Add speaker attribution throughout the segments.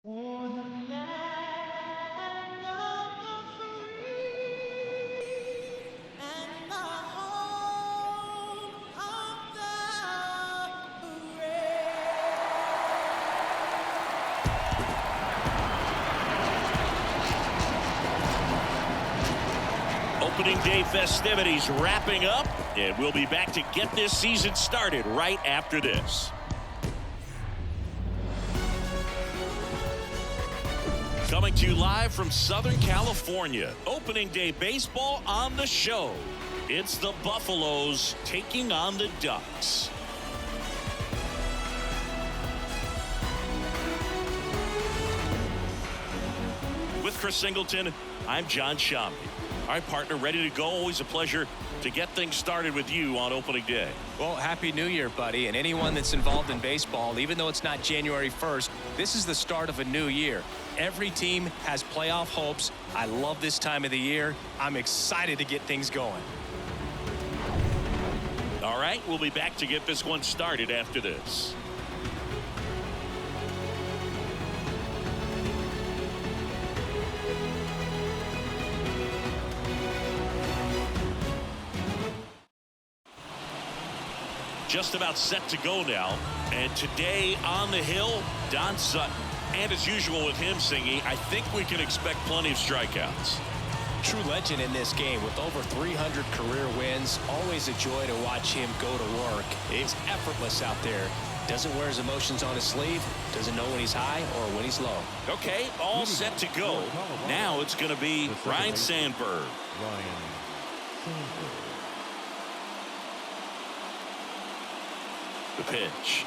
Speaker 1: For the land of the free and the home of the brave.
Speaker 2: Opening day festivities wrapping up, and we'll be back to get this season started right after this. Coming to you live from Southern California, opening day baseball on the show. It's the Buffaloes taking on the Ducks. With Chris Singleton, I'm John Ncaa. All right, partner, ready to go. Always a pleasure to get things started with you on opening day.
Speaker 3: Well, Happy New Year, buddy. And anyone that's involved in baseball, even though it's not January 1st, this is the start of a new year. Every team has playoff hopes. I love this time of the year. I'm excited to get things going.
Speaker 2: All right, we'll be back to get this one started after this. Just about set to go now. And today on the hill, Don Sutton. And as usual with him singing, I think we can expect plenty of strikeouts.
Speaker 3: True legend in this game with over 300 career wins. Always a joy to watch him go to work. It's effortless out there. Doesn't wear his emotions on his sleeve. Doesn't know when he's high or when he's low.
Speaker 2: Okay, all set to go. Now it's going to be Ryne Sandberg. The pitch.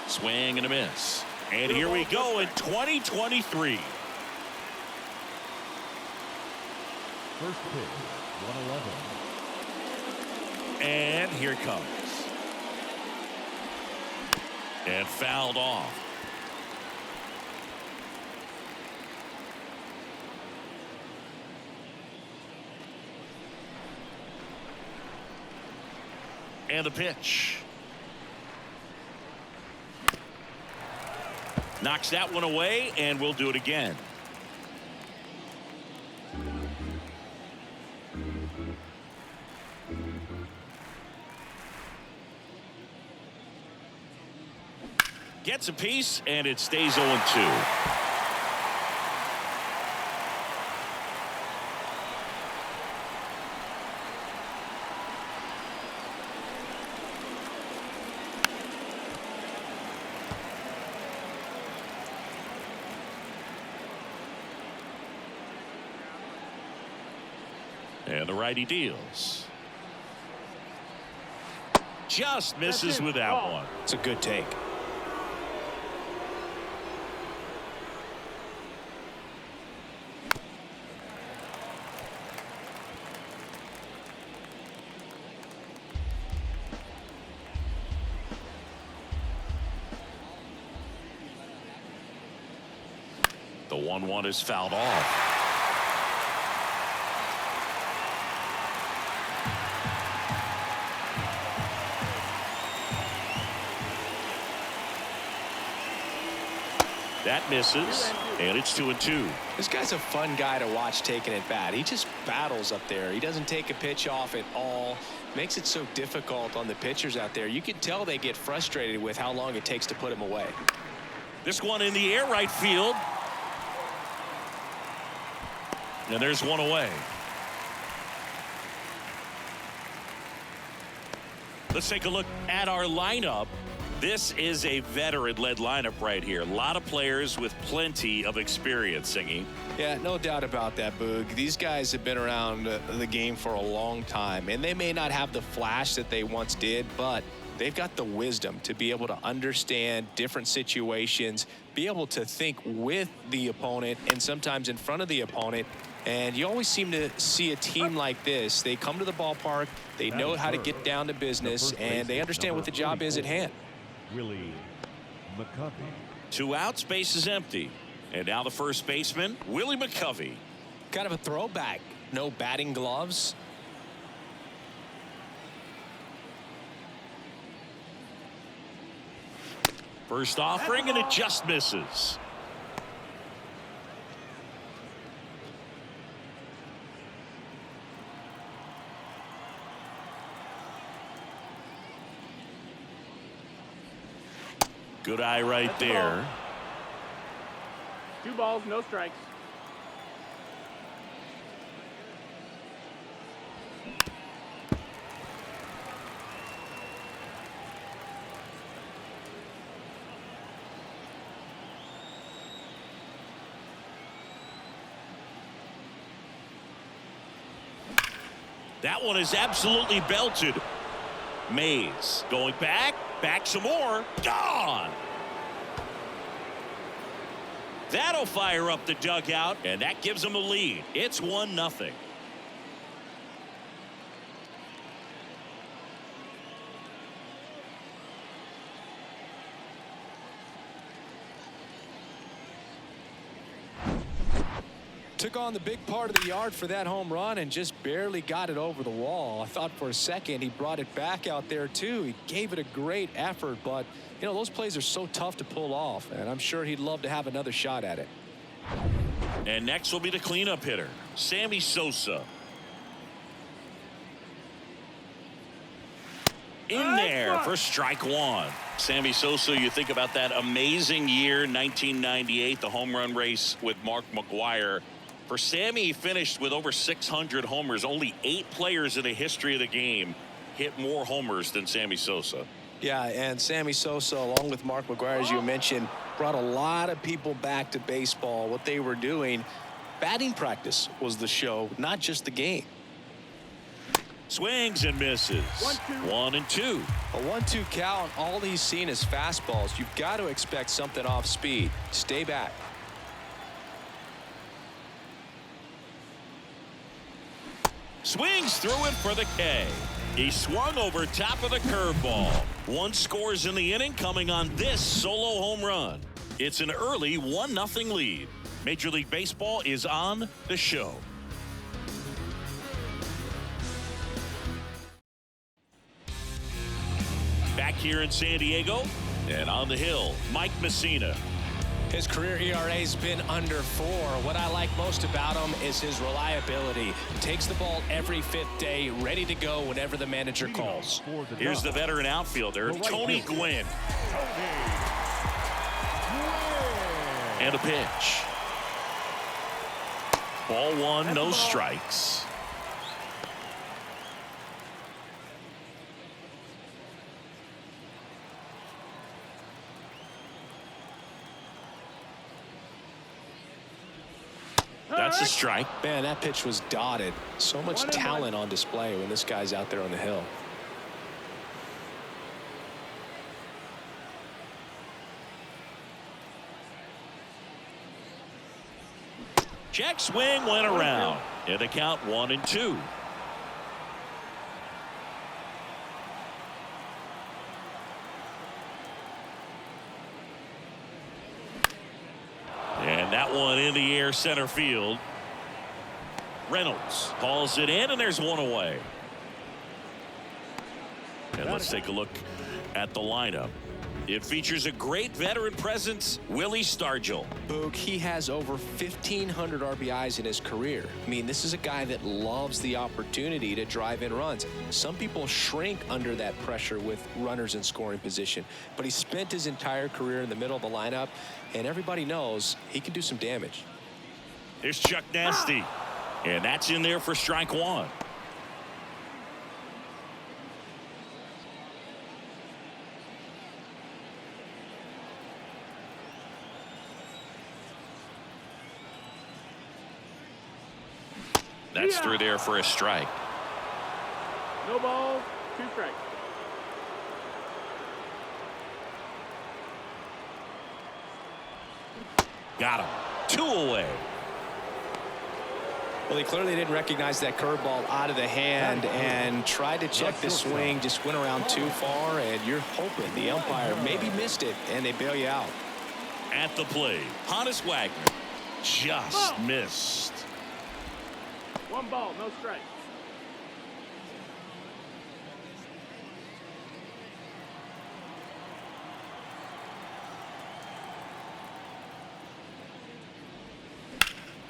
Speaker 2: Swing and a miss. And here we go in 2023.
Speaker 4: First pitch, 111.
Speaker 2: And here it comes. And fouled off. And the pitch. Knocks that one away, and we'll do it again. Gets a piece, and it stays 0-2. And the righty deals. Just misses with that one.
Speaker 3: It's a good take.
Speaker 2: The 1-1 is fouled off. That misses, and it's 2-2.
Speaker 3: This guy's a fun guy to watch taking at bat. He just battles up there. He doesn't take a pitch off at all. Makes it so difficult on the pitchers out there. You can tell they get frustrated with how long it takes to put him away.
Speaker 2: This one in the air, right field. And there's one away. Let's take a look at our lineup. This is a veteran-led lineup right here. A lot of players with plenty of experience, Singy.
Speaker 3: Yeah, no doubt about that, Boog. These guys have been around the game for a long time, and they may not have the flash that they once did, but they've got the wisdom to be able to understand different situations, be able to think with the opponent and sometimes in front of the opponent. And you always seem to see a team like this. They come to the ballpark, they know how to get down to business, and they understand what the job is at hand.
Speaker 4: Willie McCovey.
Speaker 2: 2 outs, base is empty. And now the first baseman, Willie McCovey.
Speaker 3: Kind of a throwback. No batting gloves.
Speaker 2: First offering, and it just misses. Good eye right there.
Speaker 5: 2 balls, no strikes.
Speaker 2: That one is absolutely belted. Mays going back some more. Gone. That'll fire up the dugout, and that gives them a lead. It's 1-0.
Speaker 3: Took on the big part of the yard for that home run and just barely got it over the wall. I thought for a second he brought it back out there too. He gave it a great effort, but you know, those plays are so tough to pull off, and I'm sure he'd love to have another shot at it.
Speaker 2: And next will be the cleanup hitter, Sammy Sosa. In there for strike one. Sammy Sosa, you think about that amazing year, 1998, the home run race with Mark McGwire. For Sammy, he finished with over 600 homers. Only 8 players in the history of the game hit more homers than Sammy Sosa.
Speaker 3: Yeah, and Sammy Sosa, along with Mark McGwire, as you mentioned, brought a lot of people back to baseball. What they were doing, batting practice was the show, not just the game.
Speaker 2: Swings and misses. 1-2.
Speaker 3: A 1-2 count. All he's seen is fastballs. You've got to expect something off speed. Stay back.
Speaker 2: Swings through it for the K. He swung over top of the curveball. 1 scores in the inning, coming on this solo home run. It's an early 1-0 lead. Major League Baseball is on the show. Back here in San Diego and on the hill, Mike Messina.
Speaker 3: His career ERA's been under 4. What I like most about him is his reliability. Takes the ball every 5th day, ready to go whenever the manager calls.
Speaker 2: Here's the veteran outfielder, Tony Gwynn. And a pitch. Ball 1, no strikes. That's a strike.
Speaker 3: Man, that pitch was dotted. So much talent on display when this guy's out there on the hill.
Speaker 2: Check swing went around. And the count 1-2. And that one in the air center field. Reynolds hauls it in, and there's one away. And let's take a look at the lineup. It features a great veteran presence, Willie Stargell.
Speaker 3: Boog, he has over 1,500 RBIs in his career. I mean, this is a guy that loves the opportunity to drive in runs. Some people shrink under that pressure with runners in scoring position, but he spent his entire career in the middle of the lineup, and everybody knows he can do some damage.
Speaker 2: Here's Chuck Nasty, and that's in there for strike one. That's through there for a strike.
Speaker 5: No balls, 2 strikes.
Speaker 2: Got him. 2 away.
Speaker 3: Well, he clearly didn't recognize that curveball out of the hand and tried to check the swing, just went around too far, and you're hoping the umpire maybe missed it, and they bail you out.
Speaker 2: At the plate, Honus Wagner just missed.
Speaker 5: 1 ball, no strikes.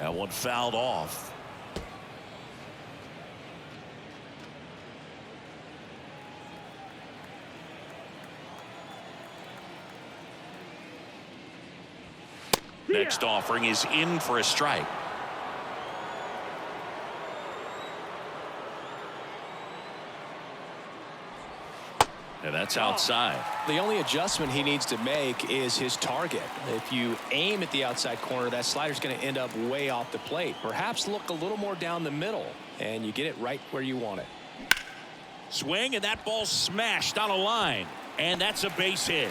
Speaker 2: That one fouled off. Next offering is in for a strike. And that's outside.
Speaker 3: The only adjustment he needs to make is his target. If you aim at the outside corner, that slider's going to end up way off the plate. Perhaps look a little more down the middle, and you get it right where you want it.
Speaker 2: Swing, and that ball smashed on a line. And that's a base hit.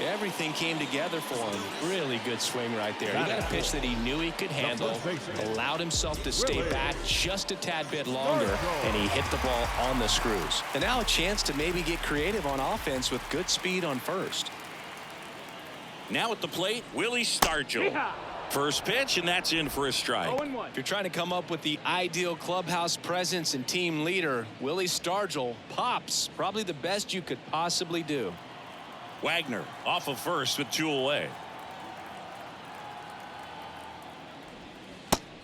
Speaker 3: Everything came together for him. Really good swing right there. He got a pitch that he knew he could handle, allowed himself to stay back just a tad bit longer, and he hit the ball on the screws. And now a chance to maybe get creative on offense with good speed on first.
Speaker 2: Now at the plate, Willie Stargell. First pitch, and that's in for a strike.
Speaker 3: If you're trying to come up with the ideal clubhouse presence and team leader, Willie Stargell pops. Probably the best you could possibly do.
Speaker 2: Wagner off of first with 2 away.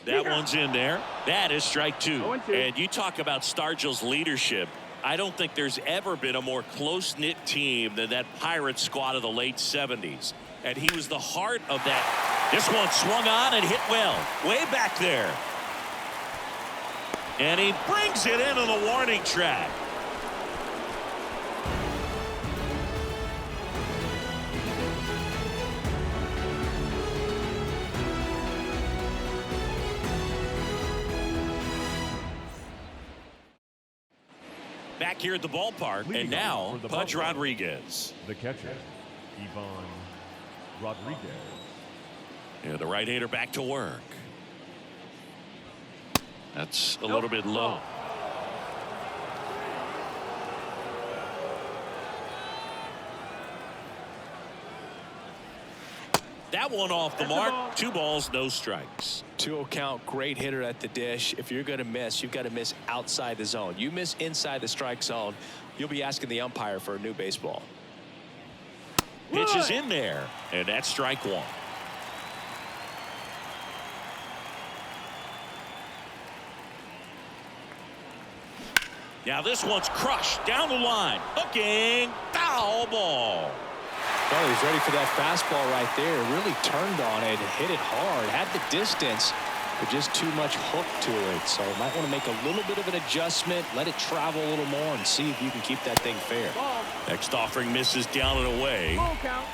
Speaker 2: That one's in there. That is strike 2. And you talk about Stargell's leadership. I don't think there's ever been a more close-knit team than that Pirates squad of the late 70s. And he was the heart of that. This one swung on and hit well. Way back there. And he brings it into the warning track. Back here at the ballpark, and now Pudge Rodriguez.
Speaker 4: The catcher, Ivan Rodriguez.
Speaker 2: Yeah, the right-hander back to work. That's a little bit low. That one off the mark. 2 balls, no strikes.
Speaker 3: 2-0 count, great hitter at the dish. If you're going to miss, you've got to miss outside the zone. You miss inside the strike zone, you'll be asking the umpire for a new baseball.
Speaker 2: Pitch is in there, and that's strike 1. Now this one's crushed down the line. Hooking, foul ball.
Speaker 3: Well, he's ready for that fastball right there. Really turned on it, hit it hard, had the distance, but just too much hook to it. So might want to make a little bit of an adjustment, let it travel a little more, and see if you can keep that thing fair.
Speaker 2: Next offering misses down and away.
Speaker 5: Ball count.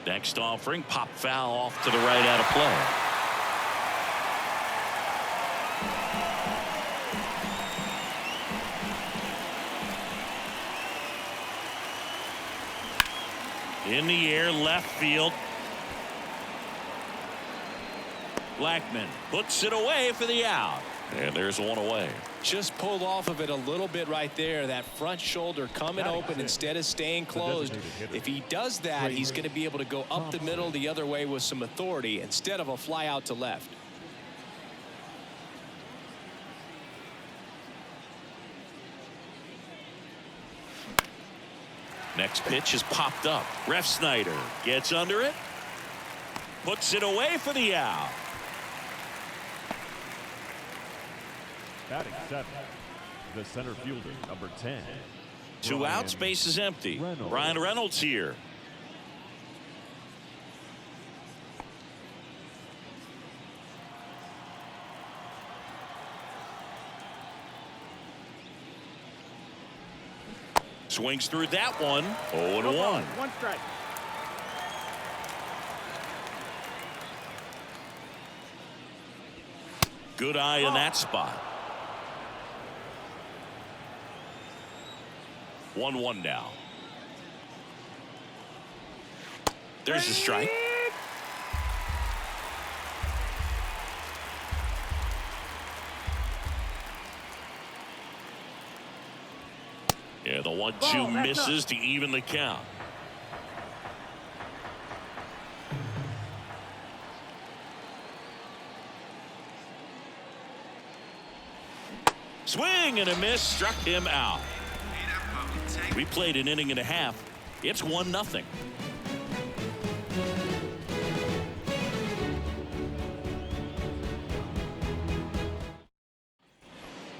Speaker 2: Next offering, pop foul off to the right out of play. In the air, left field. Blackman puts it away for the out. And there's one away.
Speaker 3: Just pulled off of it a little bit right there. That front shoulder coming open instead of staying closed. If he does that, he's going to be able to go up the middle the other way with some authority instead of a fly out to left.
Speaker 2: Next pitch is popped up. Ref Snyder gets under it. Puts it away for the out.
Speaker 4: Batting 7, the center fielder, number 10.
Speaker 2: 2 outs, base is empty.
Speaker 4: Reynolds.
Speaker 2: Brian Reynolds here. Swings through that one. 0-1.
Speaker 5: 1 strike.
Speaker 2: Good eye in that spot. 1-1 now. There's a strike. Yeah, the 1-2 misses to even the count. Swing and a miss, struck him out. We played an inning and a half. It's 1-0.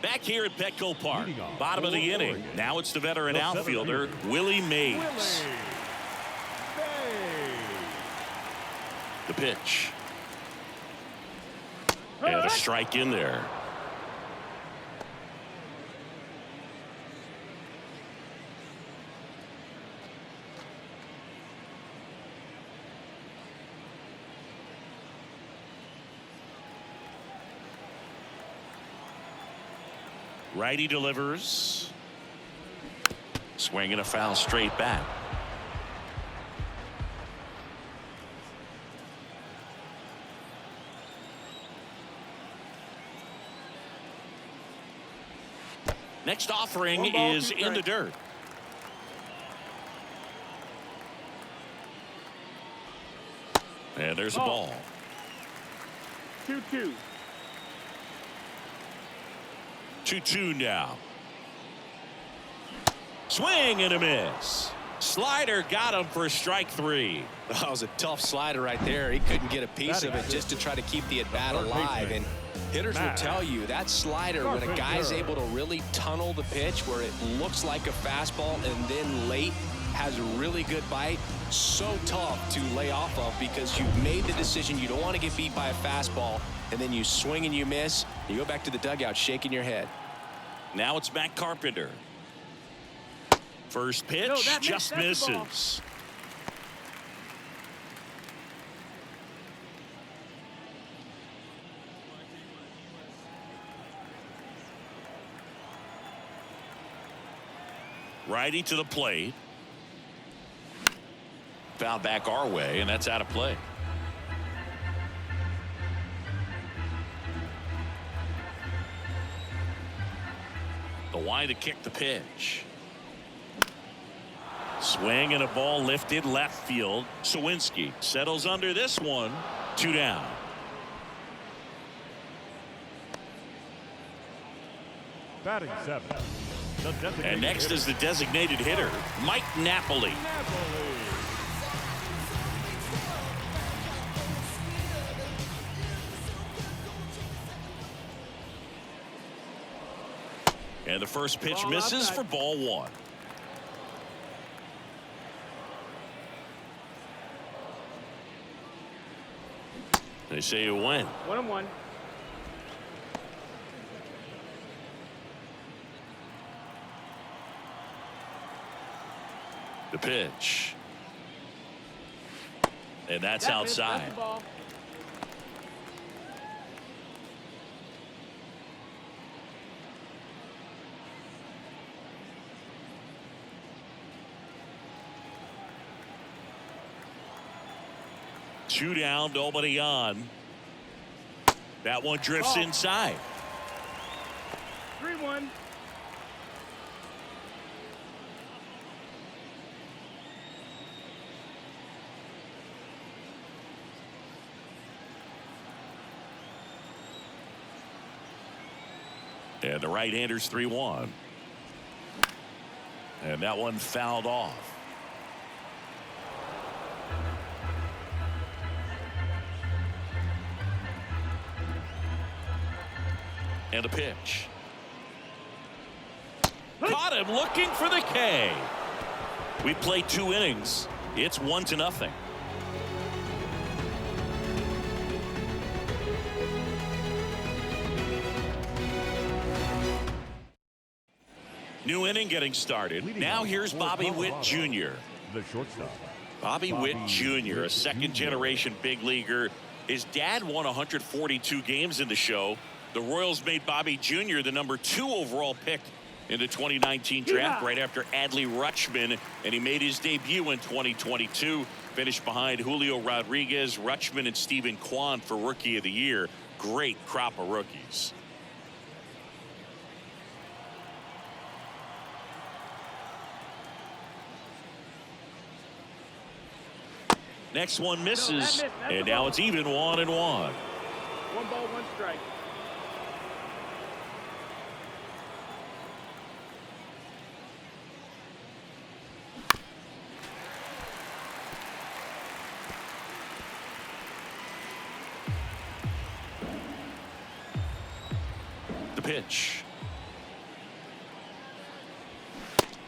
Speaker 2: Back here at Petco Park, bottom of the inning. Now it's the veteran outfielder, Willie Mays. The pitch. And a strike in there. Righty delivers. Swinging a foul straight back. Next offering is in the dirt. And there's a ball.
Speaker 5: 2-2.
Speaker 2: 2-2 now. Swing and a miss. Slider got him for strike 3.
Speaker 3: That was a tough slider right there. He couldn't get a piece of it just to try to keep the at-bat alive. And hitters will tell you that slider, when a guy's able to really tunnel the pitch where it looks like a fastball and then late has a really good bite, so tough to lay off of because you've made the decision you don't want to get beat by a fastball, and then you swing and you miss. You go back to the dugout shaking your head.
Speaker 2: Now it's Matt Carpenter. First pitch just misses. Righty to the plate. Foul back our way, and that's out of play. The wind to kick the pitch. Swing and a ball lifted left field. Sawinski settles under this one. 2 down.
Speaker 4: Batting 7.
Speaker 2: And next is the designated hitter, Mike Napoli. And the first pitch misses for ball 1. They say you win.
Speaker 5: 1-1.
Speaker 2: The pitch. And that's outside. Two down, nobody on. That one drifts inside.
Speaker 5: 3-1.
Speaker 2: And the right-hander's 3-1. And that one fouled off. And a pitch. Caught him looking for the K. We played 2 innings. It's 1-0. New inning getting started. Now here's Bobby Witt Jr.
Speaker 4: The shortstop.
Speaker 2: Bobby Witt Jr., a second-generation big leaguer. His dad won 142 games in the show. The Royals made Bobby Jr. the number 2 overall pick in the 2019 draft right after Adley Rutschman, and he made his debut in 2022. Finished behind Julio Rodriguez, Rutschman, and Stephen Kwan for Rookie of the Year. Great crop of rookies. Next one misses, and now it's even 1-1.
Speaker 5: 1 ball, 1 strike.
Speaker 2: pitch.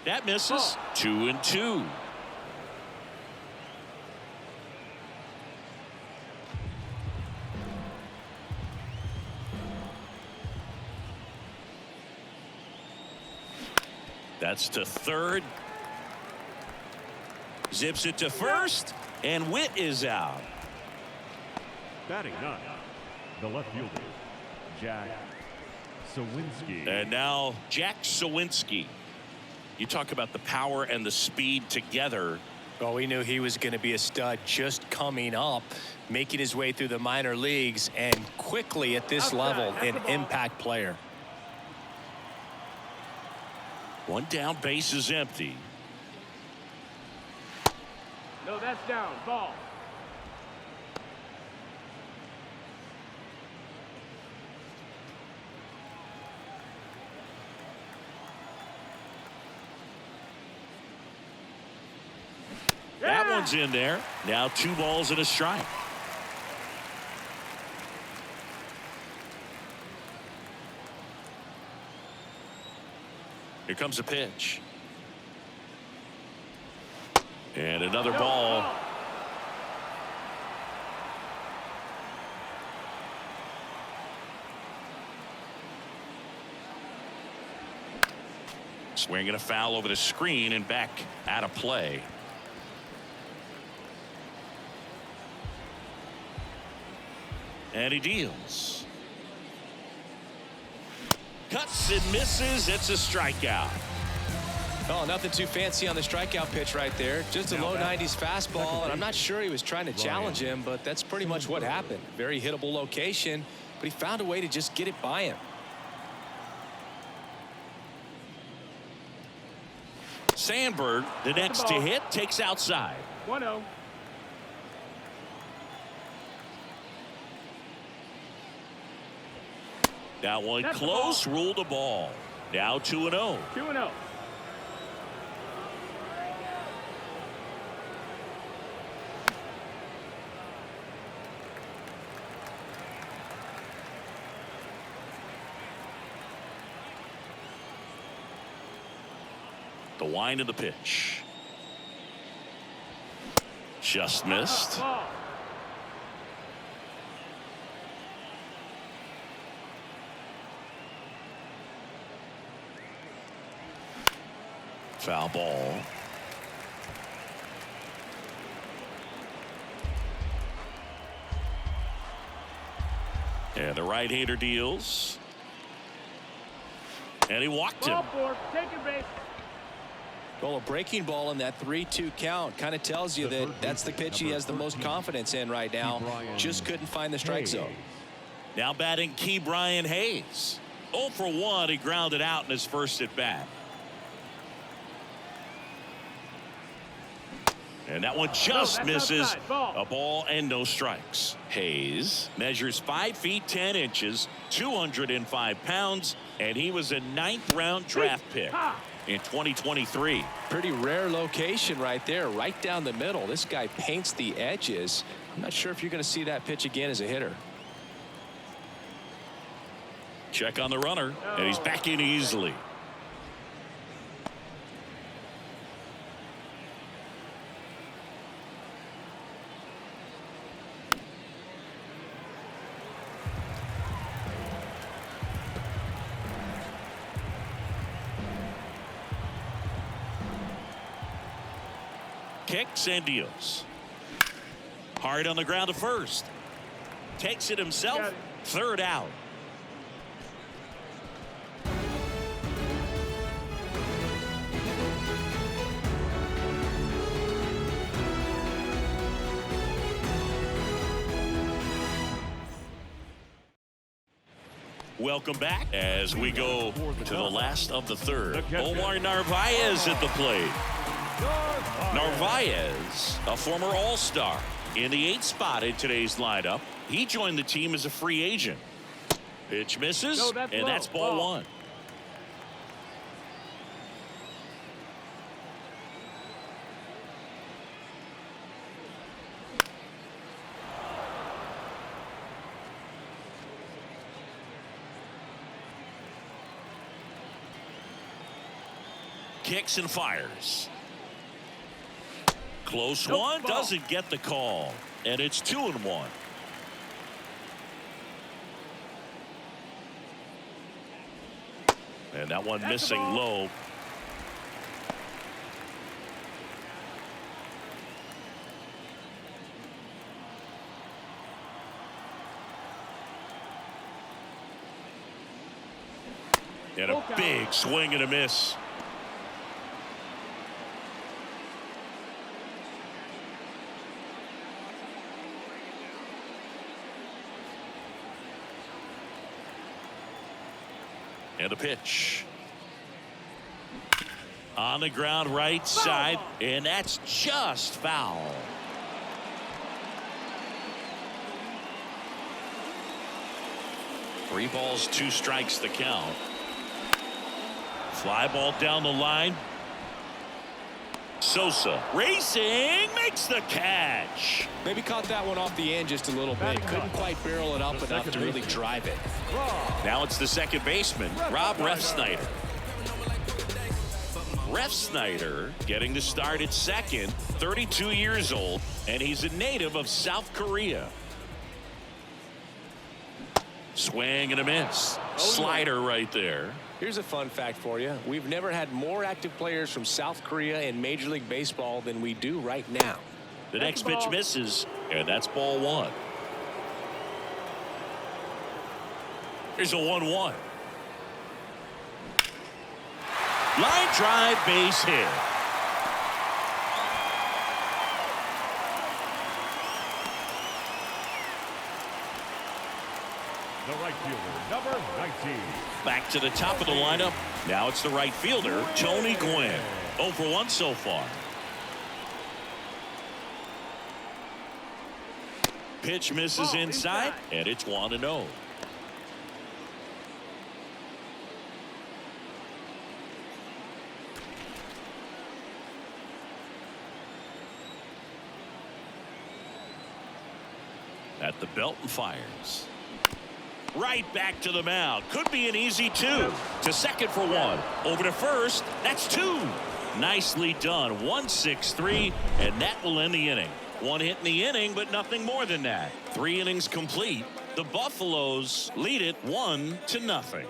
Speaker 2: That misses. 2-2. That's to third. Zips it to first. And Witt is out.
Speaker 4: Batting 9, the left fielder, Jack Sawinski.
Speaker 2: And now Jack Sawinski. You talk about the power and the speed together.
Speaker 3: Well, we knew he was going to be a stud just coming up, making his way through the minor leagues, and quickly at this level, an impact player.
Speaker 2: One down, base is empty.
Speaker 5: No, that's down. Ball.
Speaker 2: That one's in there. Now 2 balls and a strike. Here comes a pitch. And another ball. Swinging a foul over the screen and back out of play. And he deals. Cuts and misses. It's a strikeout.
Speaker 3: Oh, nothing too fancy on the strikeout pitch right there. Just a low 90s fastball, and I'm not sure he was trying to challenge him, but that's pretty much what happened. Very hittable location, but he found a way to just get it by him.
Speaker 2: Sandberg, the next to hit, takes outside.
Speaker 5: 1-0.
Speaker 2: That one
Speaker 5: That's
Speaker 2: close, ruled a ball. Now 2-0.
Speaker 5: 2-0.
Speaker 2: The wind of the pitch. Just missed.
Speaker 5: Ball.
Speaker 2: Foul ball. And the right-hander deals. And he walked him.
Speaker 5: Ball 4. Taking base.
Speaker 3: Well, a breaking ball in that 3-2 count kind of tells you that that's the pitch he has the most confidence in right now. Just couldn't find the strike zone.
Speaker 2: Now batting Ke'Bryan Hayes. 0 for 1. He grounded out in his first at bat. And that one just misses.
Speaker 5: outside. Ball.
Speaker 2: A ball and no strikes. Hayes measures 5 feet 10 inches, 205 pounds, and he was a 9th round draft pick in 2023.
Speaker 3: Pretty rare location right there, right down the middle. This guy paints the edges. I'm not sure if you're going to see that pitch again as a hitter.
Speaker 2: Check on the runner, and he's back in easily. Kicks and deals. Hard on the ground to first. Takes it himself.
Speaker 5: Got it.
Speaker 2: Third out. Welcome back as we go to the last of the third. Omar Narvaez at the plate. Narvaez, a former All-Star, in the 8th spot in today's lineup. He joined the team as a free agent. Pitch misses,
Speaker 5: No, that's
Speaker 2: and
Speaker 5: low.
Speaker 2: that's ball
Speaker 5: Ball.
Speaker 2: 1. kicks and fires. Close
Speaker 5: Nope,
Speaker 2: one,
Speaker 5: ball.
Speaker 2: doesn't get the call. And it's 2-1. And that one
Speaker 5: That's the
Speaker 2: missing
Speaker 5: ball.
Speaker 2: low. And a big swing and a miss. And a pitch. On the ground right side, and that's just foul. Three balls, 2 strikes the count. Fly ball down the line. Sosa racing, makes the catch.
Speaker 3: Maybe caught that one off the end just a little bit. Couldn't quite barrel it up enough to really drive it.
Speaker 2: Now it's the second baseman, Rob Refsnyder. Refsnyder getting the start at second, 32 years old, and he's a native of South Korea. Swing and a miss. Slider right there.
Speaker 3: Here's a fun fact for you. We've never had more active players from South Korea in Major League Baseball than we do right now.
Speaker 2: The next pitch misses, and that's ball 1. Here's a 1-1. Line drive, base hit.
Speaker 4: The right fielder, number 19.
Speaker 2: Back to the top of the lineup. Now it's the right fielder, Tony Gwynn. 0 for 1 so far. Pitch misses inside, and it's 1-0. At the belt and fires. Right back to the mound. Could be an easy 2. To second for 1. Over to first. That's 2. Nicely done. 1-6-3, and that will end the inning. 1 hit in the inning, but nothing more than that. 3 innings complete. The Buffaloes lead it 1-0.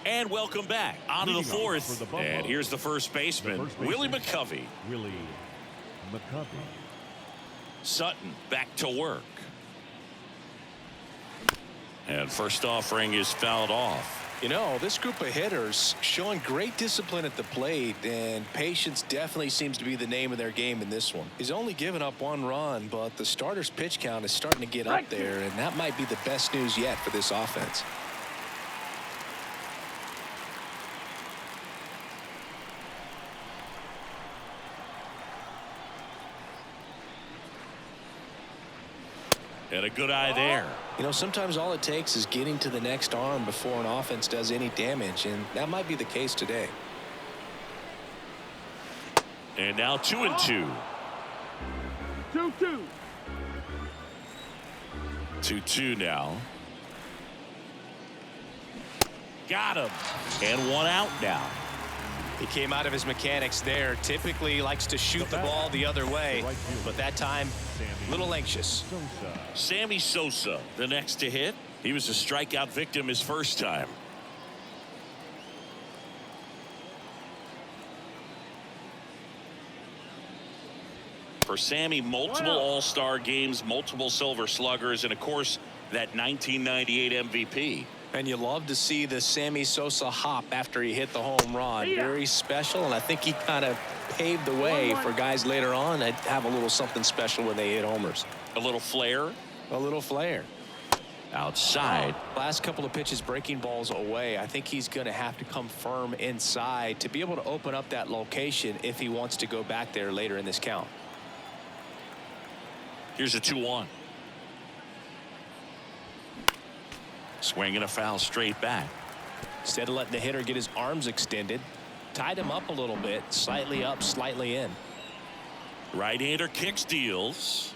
Speaker 2: And welcome back. On to the
Speaker 4: Leading off
Speaker 2: 4th.
Speaker 4: for the Buffaloes,
Speaker 2: And here's the first baseman, Willie McCovey.
Speaker 4: Willie McCovey.
Speaker 2: Sutton back to work. And first offering is fouled off.
Speaker 3: You know, this group of hitters showing great discipline at the plate, and patience definitely seems to be the name of their game in this one. He's only given up 1 run, but the starter's pitch count is starting to get up there, and that might be the best news yet for this offense.
Speaker 2: And a good eye there.
Speaker 3: You know, sometimes all it takes is getting to the next arm before an offense does any damage, and that might be the case today.
Speaker 2: And now 2-2.
Speaker 5: 2-2.
Speaker 2: 2-2 now. Got him. And 1 out now.
Speaker 3: He came out of his mechanics there. Typically likes to shoot the ball the other way, but that time a little anxious.
Speaker 2: Sammy Sosa, the next to hit. He was a strikeout victim his first time. For Sammy, multiple All-Star games, multiple Silver Sluggers, and of course that 1998 MVP.
Speaker 3: And you love to see the Sammy Sosa hop after he hit the home run. Very special, and I think he kind of paved the way for guys later on that have a little something special when they hit homers.
Speaker 2: A little flair.
Speaker 3: A little flair.
Speaker 2: Outside.
Speaker 3: Last couple of pitches breaking balls away. I think he's going to have to come firm inside to be able to open up that location if he wants to go back there later in this count.
Speaker 2: Here's a 2-1. Swing and a foul straight back.
Speaker 3: Instead of letting the hitter get his arms extended, tied him up a little bit, slightly up, slightly in.
Speaker 2: Right-hander kicks, deals.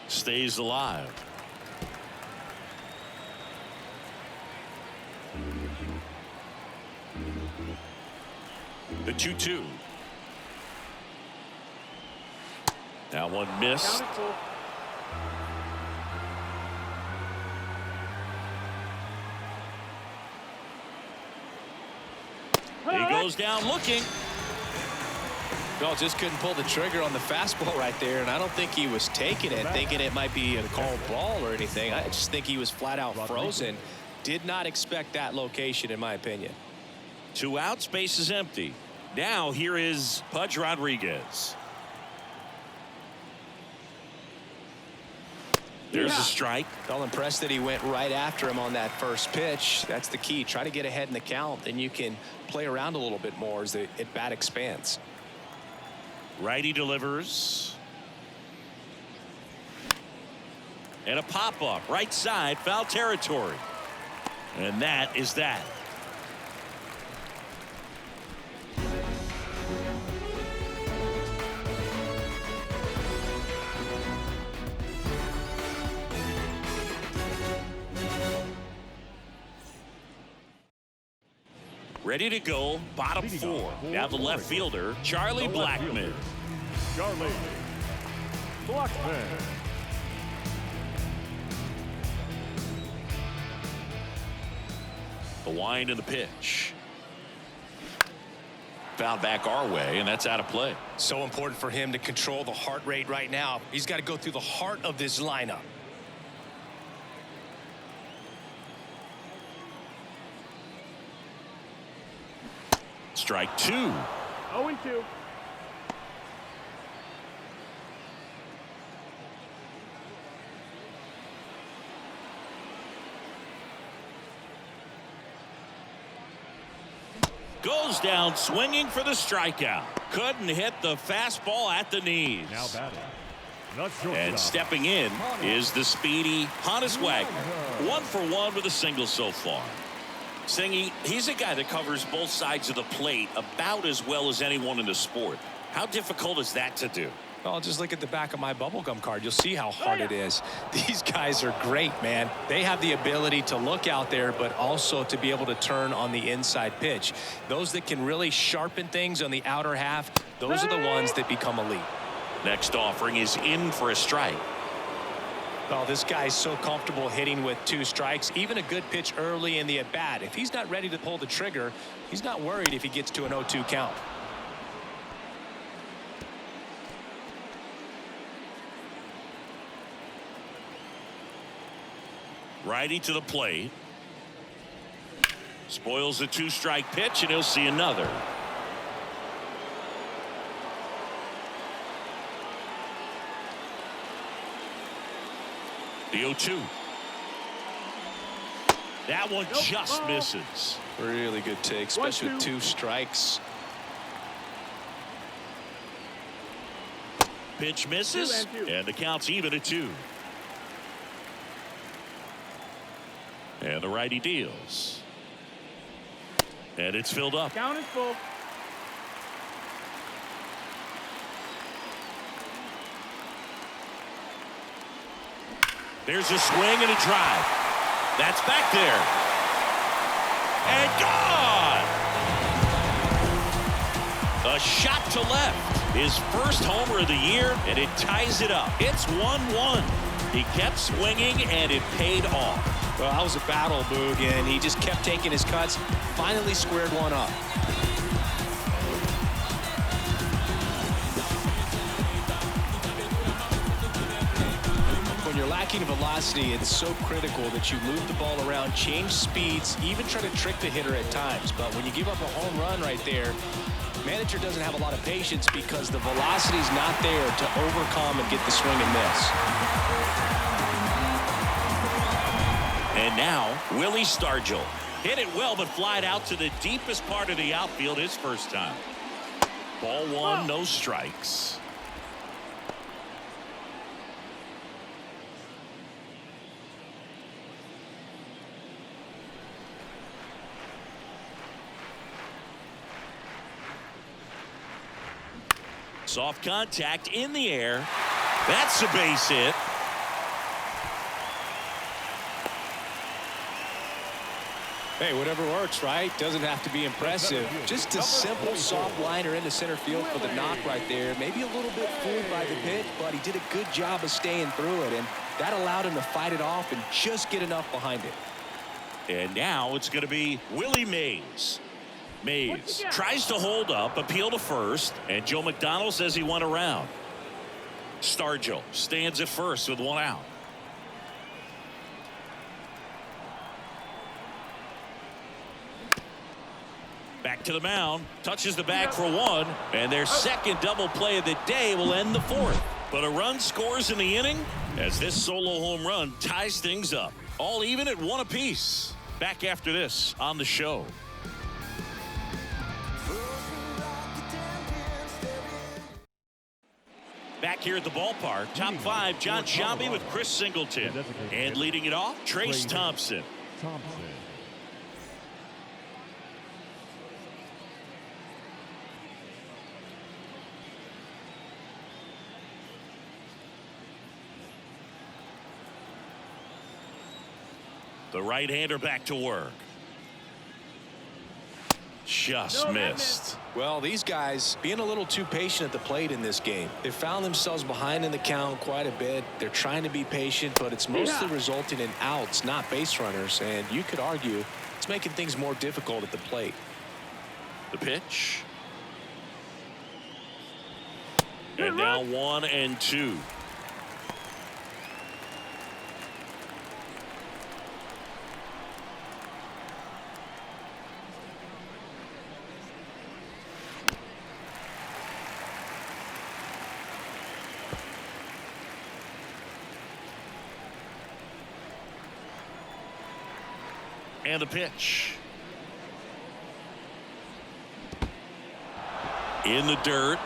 Speaker 2: Stays alive. The 2-2. That one missed.
Speaker 5: Counted full.
Speaker 2: He goes down looking.
Speaker 3: Well, just couldn't pull the trigger on the fastball right there, and I don't think he was taking it, thinking it might be a called ball or anything. I just think he was flat out frozen. Did not expect that location, in my opinion.
Speaker 2: 2 outs, base is empty. Now here is Pudge Rodriguez. There's a strike.
Speaker 3: Felt impressed that he went right after him on that first pitch. That's the key. Try to get ahead in the count, then you can play around a little bit more as the at-bat expands.
Speaker 2: Righty delivers. And a pop-up right side, foul territory. And that is that. Ready to go, bottom 4. Now the left fielder, Charlie Blackmon.
Speaker 4: Charlie Blackmon.
Speaker 2: The wind and the pitch. Fouled back our way, and that's out of play.
Speaker 3: So important for him to control the heart rate right now. He's got to go through the heart of this lineup.
Speaker 2: Strike 2.
Speaker 5: 0-2.
Speaker 2: Goes down swinging for the strikeout. Couldn't hit the fastball at the knees.
Speaker 4: Now batting. The shortstop.
Speaker 2: And stepping in is the speedy Honus Wagner. 1 for 1 with a single so far. Singy, he's a guy that covers both sides of the plate about as well as anyone in the sport. How difficult is that to do?
Speaker 3: Well, just look at the back of my bubblegum card. You'll see how hard it is. These guys are great, man. They have the ability to look out there, but also to be able to turn on the inside pitch. Those that can really sharpen things on the outer half, those are the ones that become elite.
Speaker 2: Next offering is in for a strike.
Speaker 3: Well, this guy's so comfortable hitting with 2 strikes, even a good pitch early in the at-bat. If he's not ready to pull the trigger, he's not worried if he gets to an 0-2 count.
Speaker 2: Righty to the plate. Spoils the 2-strike pitch, and he'll see another. The 0-2. That one just misses.
Speaker 3: Really good take, especially with 2 strikes.
Speaker 2: Pitch misses, and the count's even at 2. And the righty deals. And it's filled up.
Speaker 5: Count is full.
Speaker 2: There's a swing and a drive. That's back there. And gone! A shot to left. His first homer of the year, and it ties it up. It's 1-1. He kept swinging, and it paid off.
Speaker 3: Well, that was a battle, Boog, and he just kept taking his cuts. Finally squared one up. When you're lacking velocity, it's so critical that you move the ball around, change speeds, even try to trick the hitter at times. But when you give up a home run right there, manager doesn't have a lot of patience because the velocity's not there to overcome and get the swing and miss.
Speaker 2: And now, Willie Stargell. Hit it well, but flied out to the deepest part of the outfield his first time. Ball 1, no strikes. Soft contact in the air. That's a base hit.
Speaker 3: Hey, whatever works, right? Doesn't have to be impressive. Just a simple soft liner into center field for the knock right there. Maybe a little bit fooled by the pitch, but he did a good job of staying through it, and that allowed him to fight it off and just get enough behind it.
Speaker 2: And now it's going to be Willie Mays. Mays tries to hold up, appeal to first, and Joe McDonald says he went around. Stargell stands at first with one out. Back to the mound, touches the bag for one, and their second double play of the day will end the fourth. But a run scores in the inning as this solo home run ties things up. All even at one apiece. Back after this on the show. Back here at the ballpark, top five, John Sciambi with Chris Singleton. And leading it off, Trace Thompson. The right-hander back to work. Just missed.
Speaker 3: Well, these guys being a little too patient at the plate in this game. They found themselves behind in the count quite a bit. They're trying to be patient, but it's mostly resulting in outs, not base runners. And you could argue it's making things more difficult at the plate.
Speaker 2: The pitch. And now 1-2. And the pitch. In the dirt.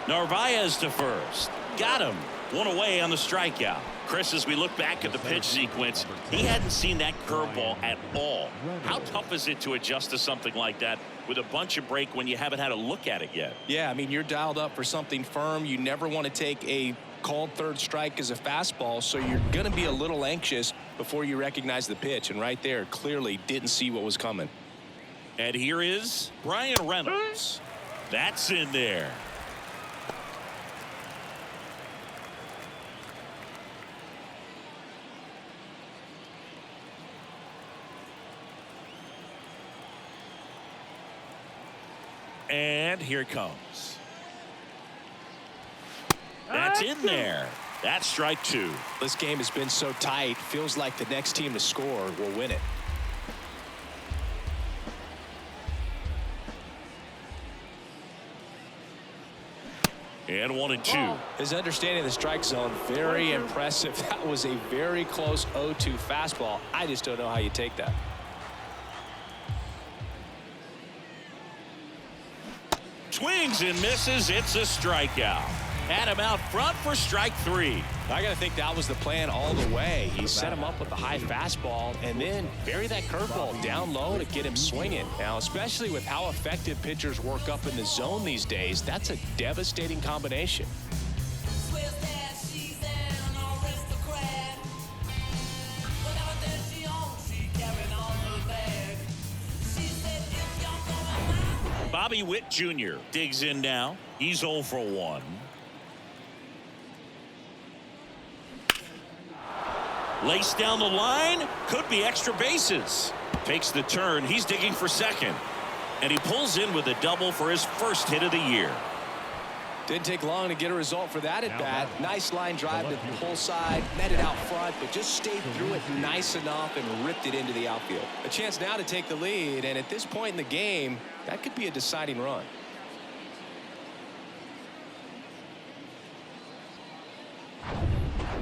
Speaker 2: Narvaez to first. Got him. One away on the strikeout. Chris, as we look back at the pitch sequence, he hadn't seen that curveball at all. How tough is it to adjust to something like that with a bunch of break when you haven't had a look at it yet?
Speaker 3: Yeah, I mean, you're dialed up for something firm. You never want to take a called third strike as a fastball, so you're going to be a little anxious before you recognize the pitch. And right there, clearly didn't see what was coming.
Speaker 2: And here is Brian Reynolds. That's in there. And here it comes. That's in there. That's strike two.
Speaker 3: This game has been so tight. Feels like the next team to score will win it.
Speaker 2: And 1-2.
Speaker 3: His understanding of the strike zone, very impressive. That was a very close 0-2 fastball. I just don't know how you take that.
Speaker 2: Swings and misses. It's a strikeout. Had him out front for strike three.
Speaker 3: I got to think that was the plan all the way. He set him up with the high fastball and then bury that curveball down low to get him swinging. Now, especially with how effective pitchers work up in the zone these days, that's a devastating combination.
Speaker 2: Bobby Witt Jr. digs in now. He's 0 for 1. Laced down the line. Could be extra bases. Takes the turn. He's digging for second. And he pulls in with a double for his first hit of the year.
Speaker 3: Didn't take long to get a result for that at bat. Nice line drive to the pull side, met it out front, but just stayed through it nice enough and ripped it into the outfield. A chance now to take the lead, and at this point in the game, that could be a deciding run.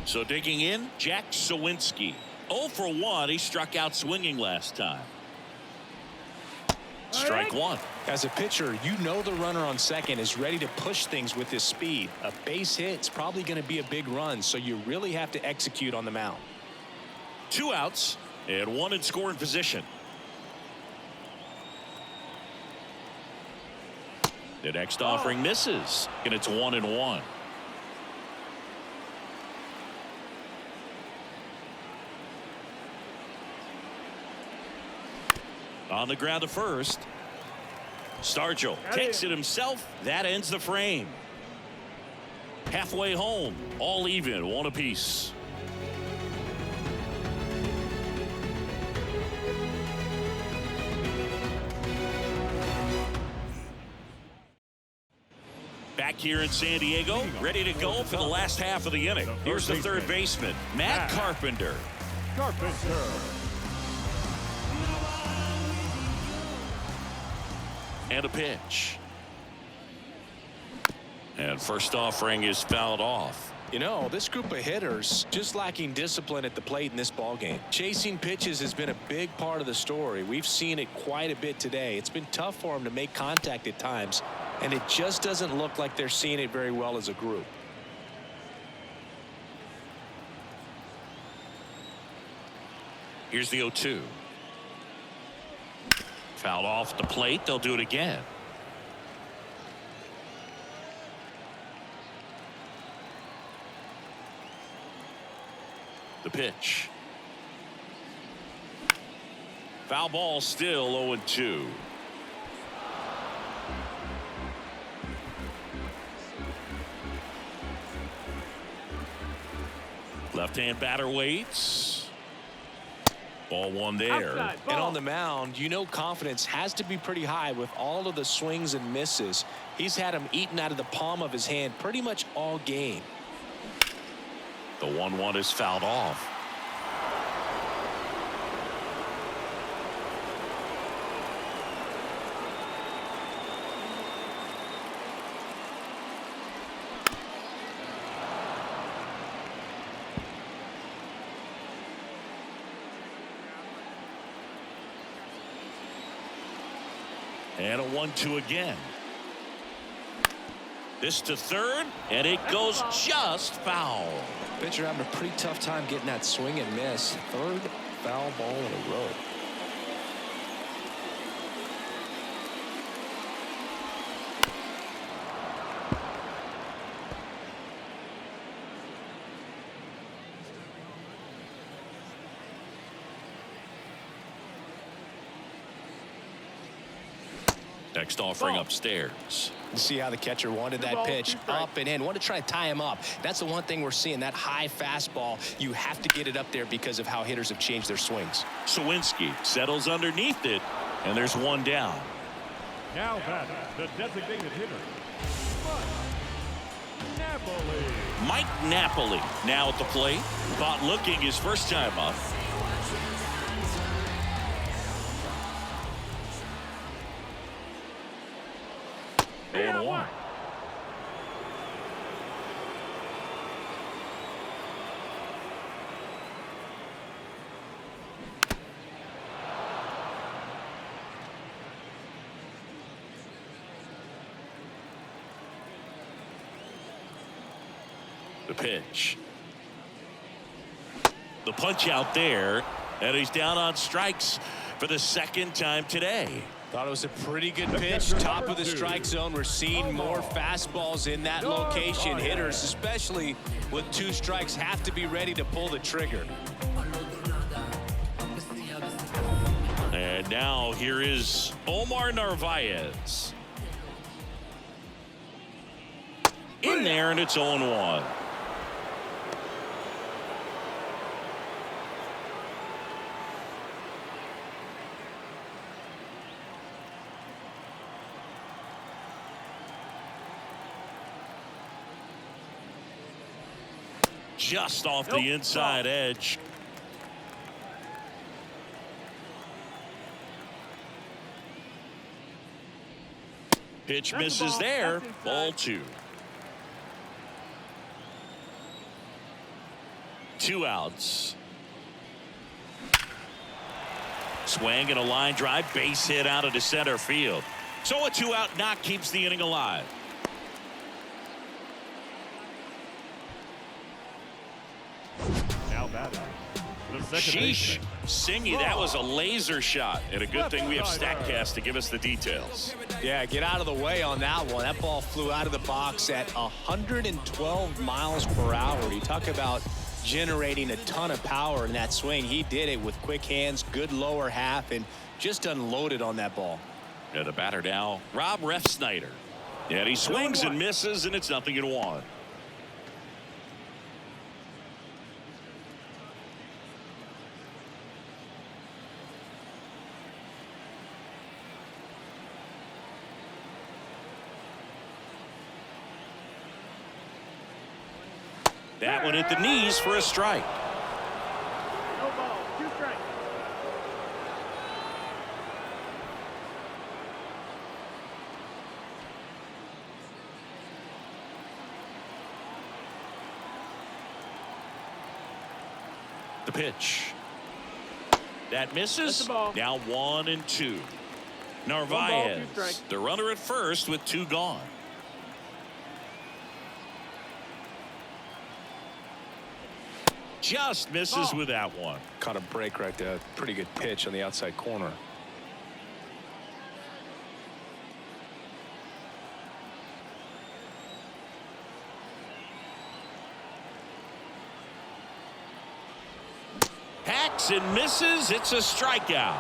Speaker 2: So digging in, Jack Sawinski. 0 for 1. He struck out swinging last time. Strike one.
Speaker 3: As a pitcher, you know the runner on second is ready to push things with his speed. A base hit's probably going to be a big run, so you really have to execute on the mound.
Speaker 2: 2 outs and 1 in scoring position. The next offering misses, and it's 1-1. On the ground to first. Stargell takes it himself. That ends the frame. Halfway home, all even, one apiece. Back here in San Diego, ready to go for the last half of the inning. Here's the third baseman, Matt Carpenter.
Speaker 4: Carpenter.
Speaker 2: And a pitch. And first offering is fouled off.
Speaker 3: You know, this group of hitters just lacking discipline at the plate in this ballgame. Chasing pitches has been a big part of the story. We've seen it quite a bit today. It's been tough for them to make contact at times, and it just doesn't look like they're seeing it very well as a group.
Speaker 2: Here's the 0-2. Fouled off the plate. They'll do it again. The pitch. Foul ball, still 0-2. Left-hand batter waits. Ball one there.
Speaker 5: Outside, ball.
Speaker 3: And on the mound, you know, confidence has to be pretty high with all of the swings and misses. He's had them eaten out of the palm of his hand pretty much all game.
Speaker 2: The 1-1 is fouled off. And a 1-2 again. This to third, and it goes just foul.
Speaker 3: Pitcher having a pretty tough time getting that swing and miss. Third foul ball in a row.
Speaker 2: Next offering upstairs.
Speaker 3: You see how the catcher wanted that pitch up and in. Wanted to try to tie him up. That's the one thing we're seeing, that high fastball. You have to get it up there because of how hitters have changed their swings.
Speaker 2: Sawinski settles underneath it, and there's one down.
Speaker 4: Now batting, the designated hitter, Napoli.
Speaker 2: Mike Napoli now at the plate. Caught looking his first time up. And 1. The pitch. The punch out there, and he's down on strikes for the second time today.
Speaker 3: Thought it was a pretty good pitch. Top of the strike zone. We're seeing more fastballs in that location. Hitters, especially with 2 strikes, have to be ready to pull the trigger.
Speaker 2: And now here is Omar Narvaez. In there, and it's 0-1. Just off the inside edge. Pitch misses there. Ball 2. 2 outs. Swing and a line drive, base hit out into center field. So a 2-out knock keeps the inning alive.
Speaker 4: Now batting, the second
Speaker 2: Sheesh.
Speaker 4: baseman,
Speaker 2: Singy, that was a laser shot, and a good thing we have StatCast to give us the details.
Speaker 3: Yeah, get out of the way on that one. That ball flew out of the box at 112 miles per hour. You talk about generating a ton of power in that swing. He did it with quick hands, good lower half, and just unloaded on that ball.
Speaker 2: And the batter now, Rob Refsnyder. And he swings and misses, and it's 0-1. That one hit the knees for a strike.
Speaker 5: No ball. 2 strikes.
Speaker 2: The pitch. That misses.
Speaker 5: That's the ball.
Speaker 2: Now 1-2. Narvaez,
Speaker 5: 2 strikes.
Speaker 2: the runner at first with 2 gone. Just misses with that one.
Speaker 3: Caught a break right there. Pretty good pitch on the outside corner.
Speaker 2: Hacks and misses. It's a strikeout.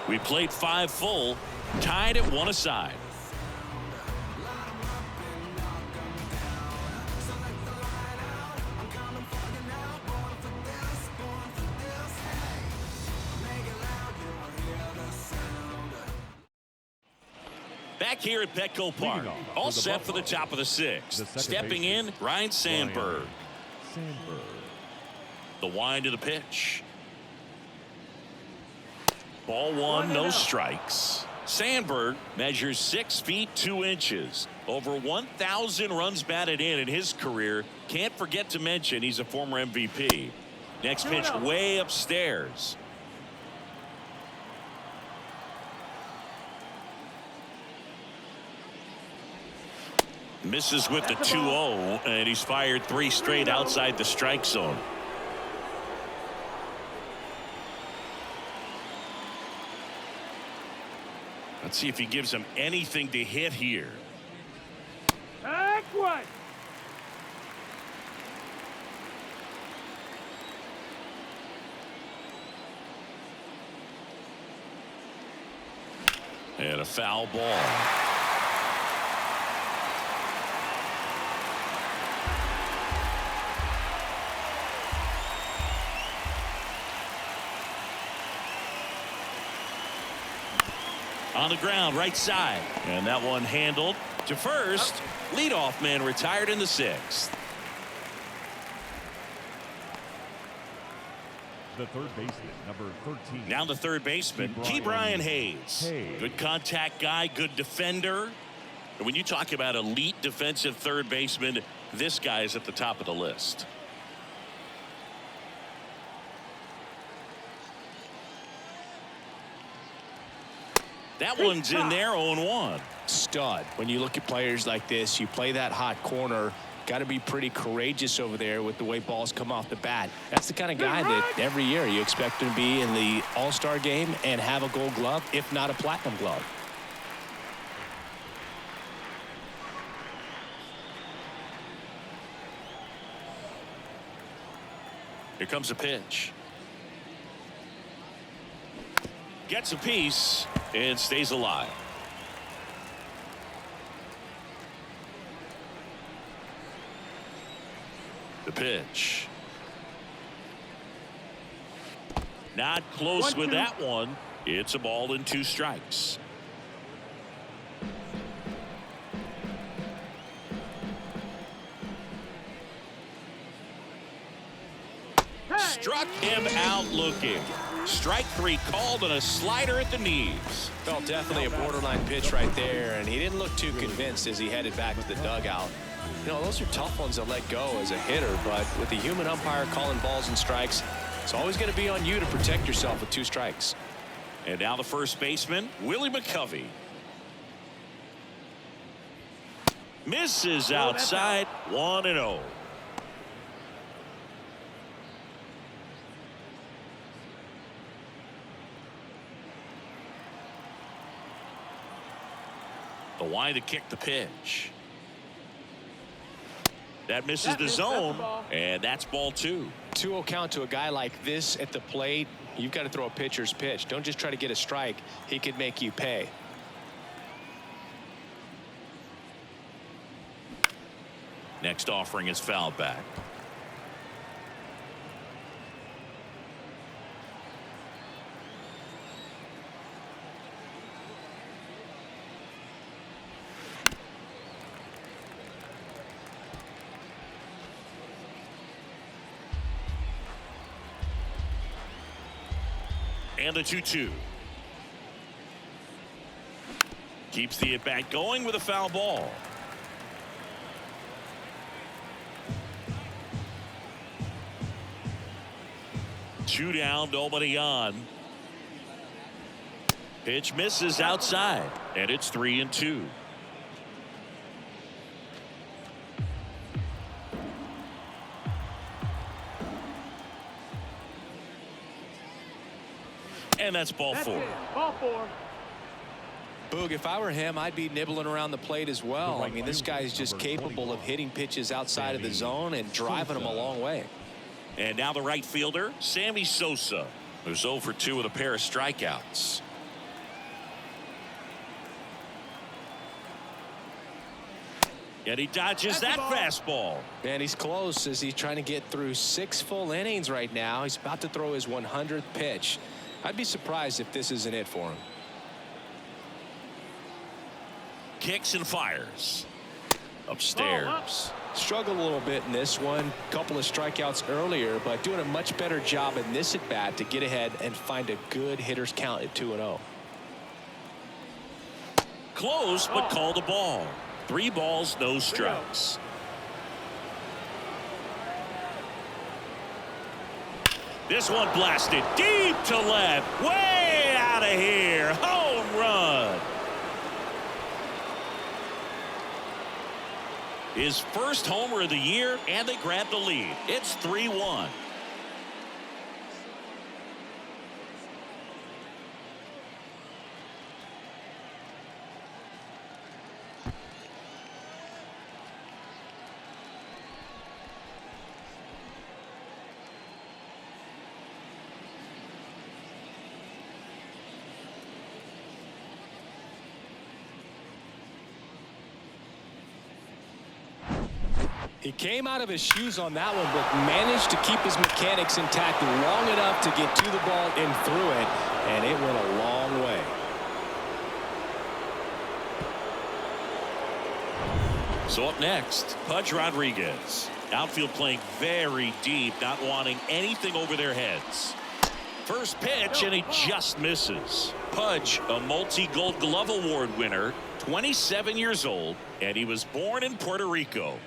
Speaker 2: We played 5 full, tied at 1 aside. Back here at Petco Park, all set for the top of the 6th. Stepping in, Ryan Sandberg. The wind of the pitch. Ball 1, no strikes. Sandberg measures 6 feet 2 inches. Over 1,000 runs batted in his career. Can't forget to mention he's a former MVP. Next pitch way upstairs. Misses with the 2-0, and he's fired 3 straight outside the strike zone. Let's see if he gives him anything to hit here.
Speaker 5: Back one.
Speaker 2: And a foul ball. On the ground, right side. And that one handled to first. Leadoff man retired in the 6th.
Speaker 4: The third baseman, number 13.
Speaker 2: Now the third baseman, Ke'Bryan Hayes. Good contact guy, good defender. And when you talk about elite defensive third baseman, this guy is at the top of the list. That one's in there, 0-1.
Speaker 3: Stud. When you look at players like this, you play that hot corner. Got to be pretty courageous over there with the way balls come off the bat. That's the kind of guy that every year you expect him to be in the All-Star game and have a Gold Glove, if not a Platinum Glove.
Speaker 2: Here comes a pitch. Gets a piece and stays alive. The pitch. Not close with that one. It's a ball and 2 strikes. Struck him out looking. Strike 3 called and a slider at the knees.
Speaker 3: Felt definitely a borderline pitch right there, and he didn't look too convinced as he headed back to the dugout. You know, those are tough ones to let go as a hitter, but with the human umpire calling balls and strikes, it's always going to be on you to protect yourself with 2 strikes.
Speaker 2: And now the first baseman, Willie McCovey. Misses outside, 1-0. The wind to kick the pitch. That misses the zone, and that's ball 2.
Speaker 3: 2-0 count to a guy like this at the plate. You've got to throw a pitcher's pitch. Don't just try to get a strike. He could make you pay.
Speaker 2: Next offering is fouled back. And the 2-2. Keeps the at-bat going with a foul ball. Two down, nobody on. Pitch misses outside, and it's 3-2. And that's ball 4.
Speaker 5: Ball 4.
Speaker 3: Boog, if I were him, I'd be nibbling around the plate as well. I mean, this guy's just capable of hitting pitches outside of the zone and driving them a long way.
Speaker 2: And now the right fielder, Sammy Sosa, who's 0 for 2 with a pair of strikeouts. And he dodges that fastball.
Speaker 3: Man, he's close as he's trying to get through 6 full innings right now. He's about to throw his 100th pitch. I'd be surprised if this isn't it for him.
Speaker 2: Kicks and fires. Upstairs.
Speaker 3: Struggled a little bit in this one. Couple of strikeouts earlier, but doing a much better job in this at bat to get ahead and find a good hitter's count at 2-0.
Speaker 2: Close, but called a ball. 3 balls, no strikes. This one blasted deep to left, way out of here. Home run. His first homer of the year, and they grab the lead. It's 3-1.
Speaker 3: He came out of his shoes on that one, but managed to keep his mechanics intact long enough to get to the ball and through it, and it went a long way.
Speaker 2: So up next, Pudge Rodriguez. Outfield playing very deep, not wanting anything over their heads. First pitch, and he just misses. Pudge, a multi-Gold Glove Award winner, 27 years old, and he was born in Puerto Rico.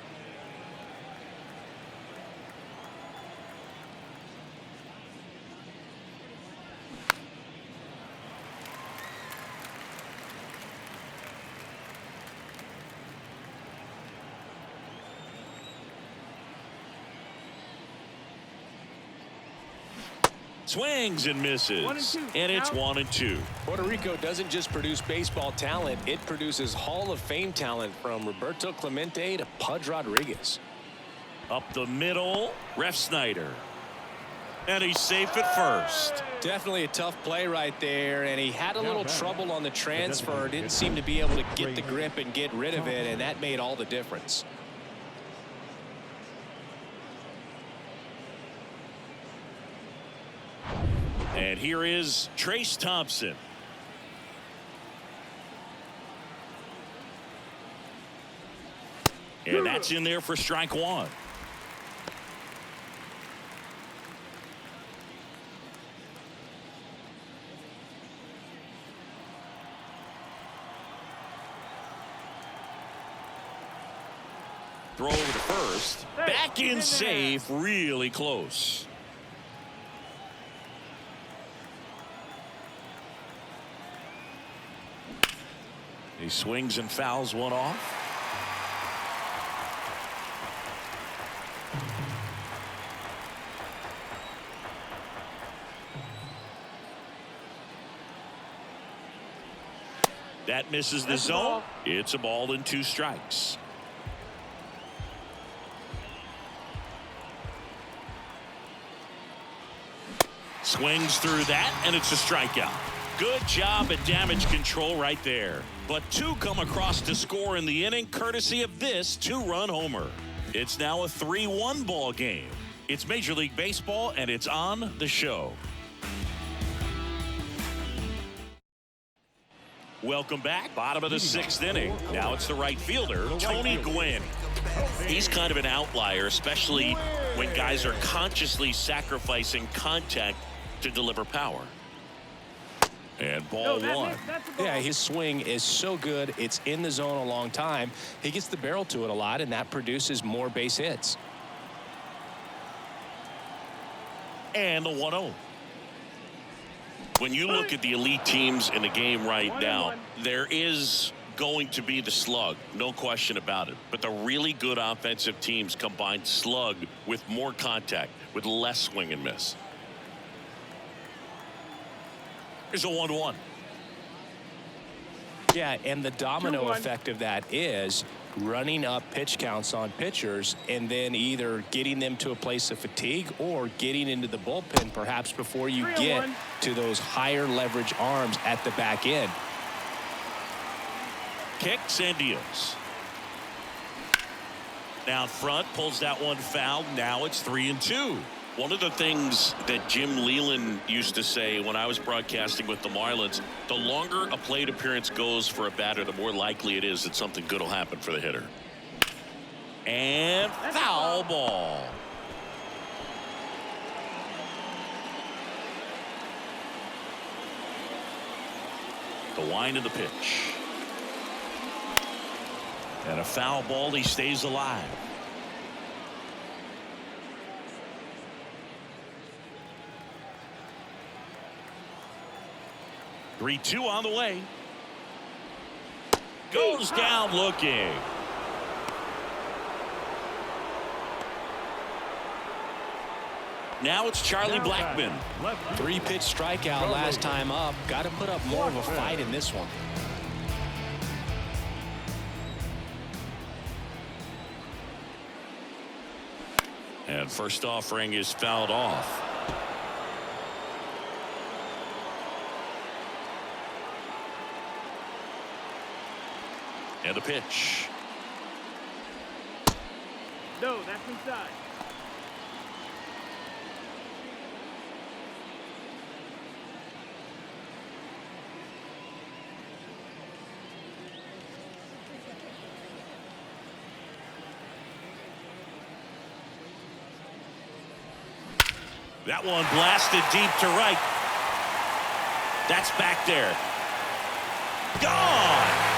Speaker 2: Swings and misses. And it's 1-2.
Speaker 3: Puerto Rico doesn't just produce baseball talent, it produces Hall of Fame talent from Roberto Clemente to Pudge Rodriguez.
Speaker 2: Up the middle, Ref Snyder. And he's safe at first.
Speaker 3: Definitely a tough play right there, and he had a little trouble on the transfer. Didn't seem to be able to get the grip and get rid of it, and that made all the difference.
Speaker 2: And here is Trace Thompson. And that's in there for strike 1. Throw over to first. Back in safe, really close. He swings and fouls one off. That misses the zone. It's a ball and 2 strikes. Swings through that, and it's a strikeout. Good job at damage control right there. But two come across to score in the inning, courtesy of this two-run homer. It's now a 3-1 ball game. It's Major League Baseball, and it's on the show. Welcome back. Bottom of the sixth inning. Now it's the right fielder, Tony Gwynn. He's kind of an outlier, especially when guys are consciously sacrificing contact to deliver power. And ball one.
Speaker 3: Yeah, his swing is so good. It's in the zone a long time. He gets the barrel to it a lot, and that produces more base hits.
Speaker 2: And the 1-0. When you look at the elite teams in the game right now, there is going to be the slug, no question about it. But the really good offensive teams combine slug with more contact, with less swing and miss. Here's a 1-1.
Speaker 3: Yeah, and the domino effect of that is running up pitch counts on pitchers and then either getting them to a place of fatigue or getting into the bullpen perhaps before you get to those higher leverage arms at the back end.
Speaker 2: Kicks and deals. Down front, pulls that one foul. Now it's 3-2. One of the things that Jim Leland used to say when I was broadcasting with the Marlins, the longer a plate appearance goes for a batter, the more likely it is that something good will happen for the hitter. And foul ball. The wind of the pitch. And a foul ball. He stays alive. Three-two on the way. Goes down looking. Now it's Charlie Blackmon.
Speaker 3: 3-pitch strikeout last time up. Got to put up more of a fight in this one.
Speaker 2: And first offering is fouled off. And the pitch.
Speaker 5: No, that's inside.
Speaker 2: That one blasted deep to right. That's back there. Gone.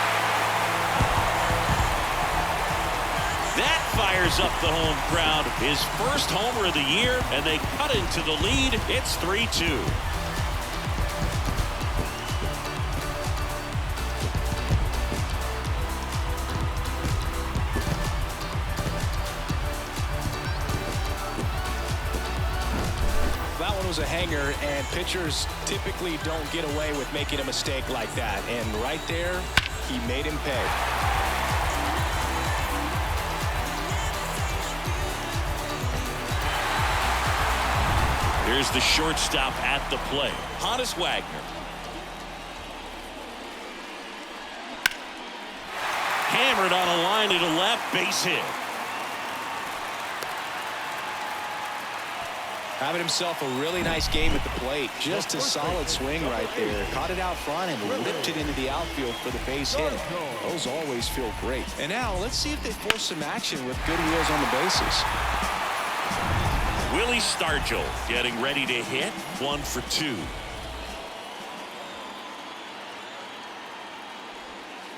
Speaker 2: That fires up the home crowd. His first homer of the year, and they cut into the lead. It's 3-2.
Speaker 3: That one was a hanger, and pitchers typically don't get away with making a mistake like that. And right there, he made him pay.
Speaker 2: Here's the shortstop at the plate, Honus Wagner. Hammered on a line to the left, base hit.
Speaker 3: Having himself a really nice game at the plate. Just a solid swing right there. Caught it out front and whipped it into the outfield for the base hit. Those always feel great. And now let's see if they force some action with good wheels on the bases.
Speaker 2: Willie Stargell getting ready to hit. 1 for 2.